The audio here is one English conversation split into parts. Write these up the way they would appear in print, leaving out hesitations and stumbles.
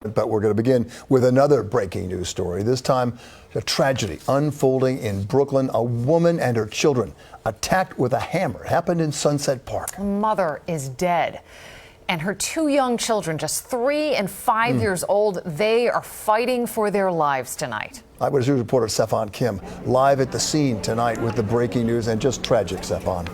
But we're going to begin with another breaking news story. This time, a tragedy unfolding in Brooklyn. A woman and her children attacked with a hammer. It happened in Sunset Park. Her mother is dead. And her two young children, just 3 and 5 years old, they are fighting for their lives tonight. Eyewitness News reporter Stefan Kim live at the scene tonight with the breaking news, and just tragic, Stefan.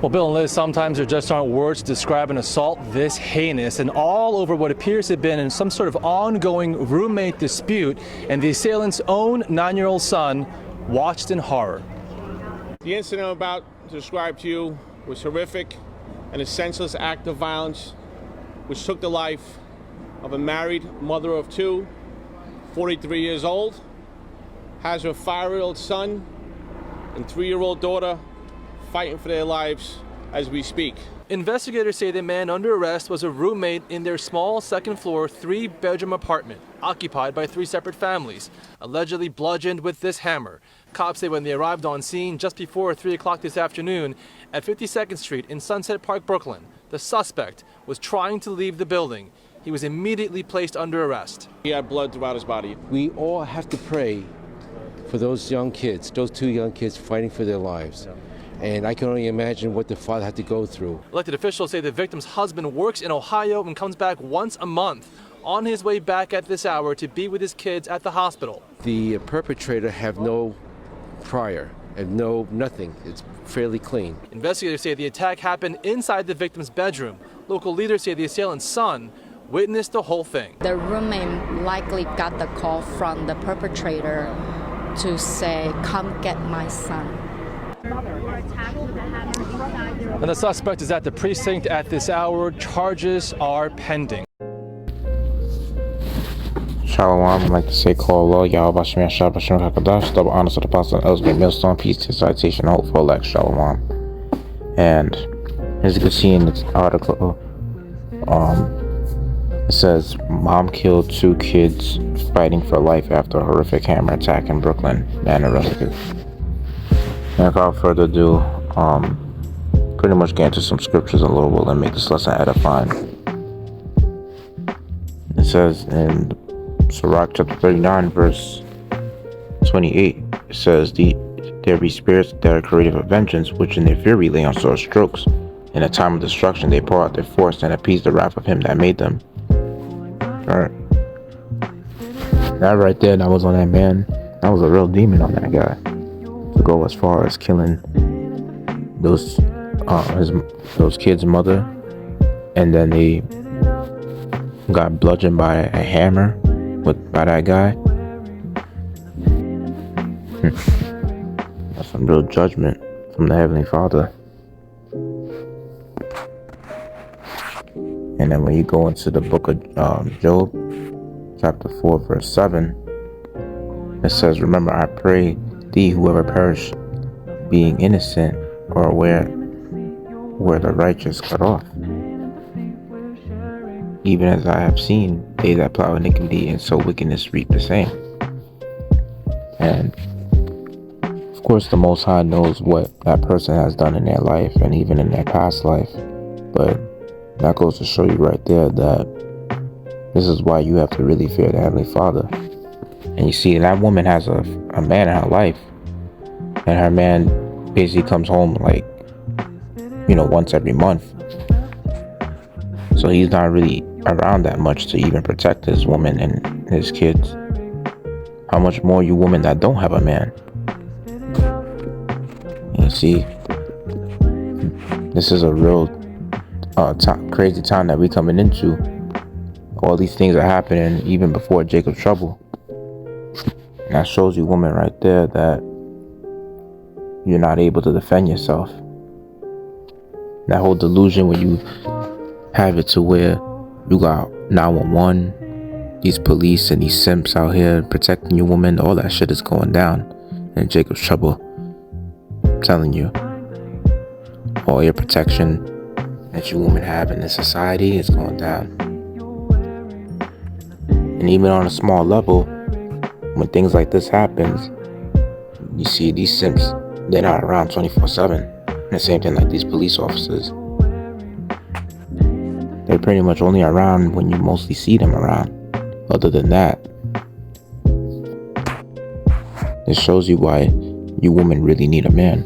Well, Bill and Liz, sometimes there just aren't words to describe an assault this heinous and all over what appears to have been in some sort of ongoing roommate dispute, and the assailant's own 9-year-old son watched in horror. The incident I'm about to describe to you was horrific and a senseless act of violence which took the life of a married mother of 2, 43 years old, has her 5-year-old son and 3-year-old daughter fighting for their lives as we speak. Investigators say the man under arrest was a roommate in their small second-floor, 3-bedroom apartment, occupied by 3 separate families, allegedly bludgeoned with this hammer. Cops say when they arrived on scene just before 3 o'clock this afternoon at 52nd Street in Sunset Park, Brooklyn, the suspect was trying to leave the building. He was immediately placed under arrest. He had blood throughout his body. We all have to pray for those young kids, those 2 young kids fighting for their lives. And I can only imagine what the father had to go through. Elected officials say the victim's husband works in Ohio and comes back once a month, on his way back at this hour to be with his kids at the hospital. The perpetrator have no prior and nothing. It's fairly clean. Investigators say the attack happened inside the victim's bedroom. Local leaders say the assailant's son witnessed the whole thing. The roommate likely got the call from the perpetrator to say, "Come get my son." And the suspect is at the precinct at this hour. Charges are pending. Shalom, I'd like to say call Allah, Yahweh Bashim Yashar Bashim Hakadash, double honors to the Apostle and Elsgate Millstone, peace to citation, hope for elect, Shalom. And as you can see in this article, it says, mom killed 2 kids fighting for life after a horrific hammer attack in Brooklyn and arrested. And without further ado, pretty much get into some scriptures a little bit and make this lesson edifying. It says in Sirach chapter 39, verse 28, it says, there be spirits that are creative of vengeance, which in their fury lay on sore strokes. In a time of destruction, they pour out their force and appease the wrath of him that made them. Alright. That right there, that was on that man. That was a real demon on that guy. To go as far as killing those kids' mother, and then they got bludgeoned by a hammer by that guy. That's some real judgment from the Heavenly Father. And then when you go into the book of Job, chapter 4, verse 7, it says, remember, I pray thee, whoever perish, being innocent, or where the righteous cut off. Even as I have seen, they that plow iniquity and sow wickedness reap the same. And of course, the Most High knows what that person has done in their life and even in their past life. But that goes to show you right there that this is why you have to really fear the Heavenly Father. And you see, that woman has a man in her life, and her man basically comes home like, once every month. So he's not really around that much to even protect his woman and his kids. How much more you women that don't have a man? You see, this is a real crazy time that we're coming into. All these things are happening even before Jacob's trouble. And that shows you, woman, right there, that you're not able to defend yourself. That whole delusion where you have it to where you got 911, these police and these simps out here protecting your woman, all that shit is going down in Jacob's trouble. I'm telling you, all your protection that you women have in this society is going down. And even on a small level, when things like this happens, you see these simps, they're not around 24/7. And the same thing like these police officers. they're pretty much only around when you mostly see them around. Other than that, it shows you why you women really need a man.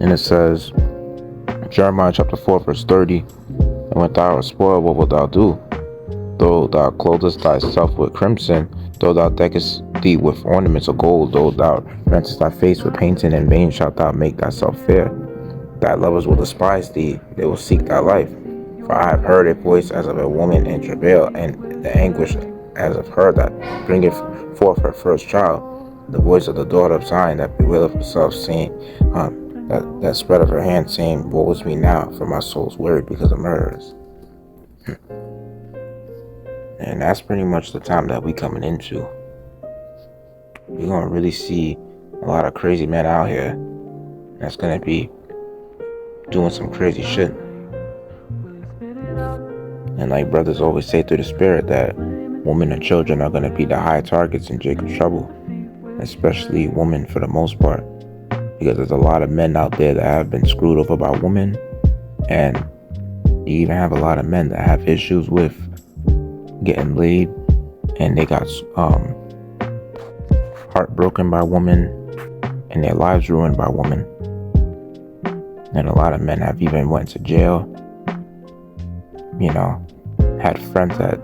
And it says, Jeremiah chapter 4 verse 30, and when thou art spoiled, what wilt thou do? Though thou clothest thyself with crimson, though thou deckest thee with ornaments of gold, though thou rentest thy face with painting, in vain shalt thou make thyself fair. Thy lovers will despise thee, they will seek thy life. For I have heard a voice as of a woman in travail, and the anguish as of her that bringeth forth her first child. The voice of the daughter of Zion that bewaileth herself, saying, that spread of her hand, saying, woe is me now, for my soul's wearied because of murderers. And that's pretty much the time that we coming into. We're gonna really see a lot of crazy men out here that's gonna be doing some crazy shit. And like brothers always say through the spirit, that women and children are gonna be the high targets in Jacob's trouble, especially women for the most part, because there's a lot of men out there that have been screwed over by women, and you even have a lot of men that have issues with getting laid, and they got heartbroken by women and their lives ruined by women. And a lot of men have even went to jail, you know, had friends that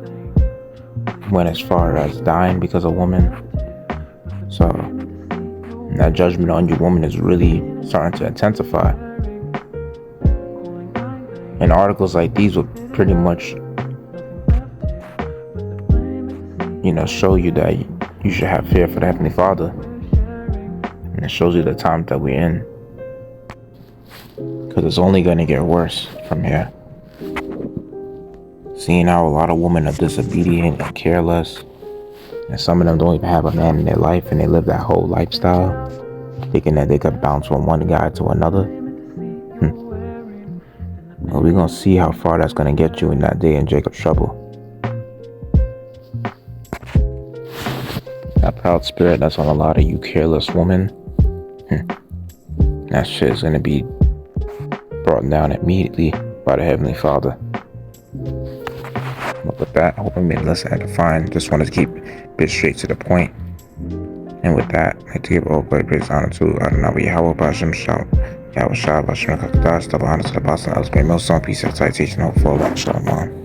went as far as dying because of women. So that judgment on you woman is really starting to intensify. And articles like these would pretty much, you know, show you that you should have fear for the Heavenly Father. And it shows you the time that we're in, because it's only going to get worse from here. Seeing how a lot of women are disobedient and careless, and some of them don't even have a man in their life, and they live that whole lifestyle thinking that they could bounce from one guy to another. Well, we're going to see how far that's going to get you in that day in Jacob's trouble. That proud spirit that's on a lot of you careless women, that shit is going to be brought down immediately by the Heavenly Father. But with that, I hope I made it less edifying. Just wanted to keep a bit straight to the point. And with that, I'd like to give all glory, praise, honor to Adonai Yahweh, Bashem Shout, Yahweh Shah, Bashem Kakadas, double honor to the boss and others. May most song, peace, citation, hope for Allah, Shalom.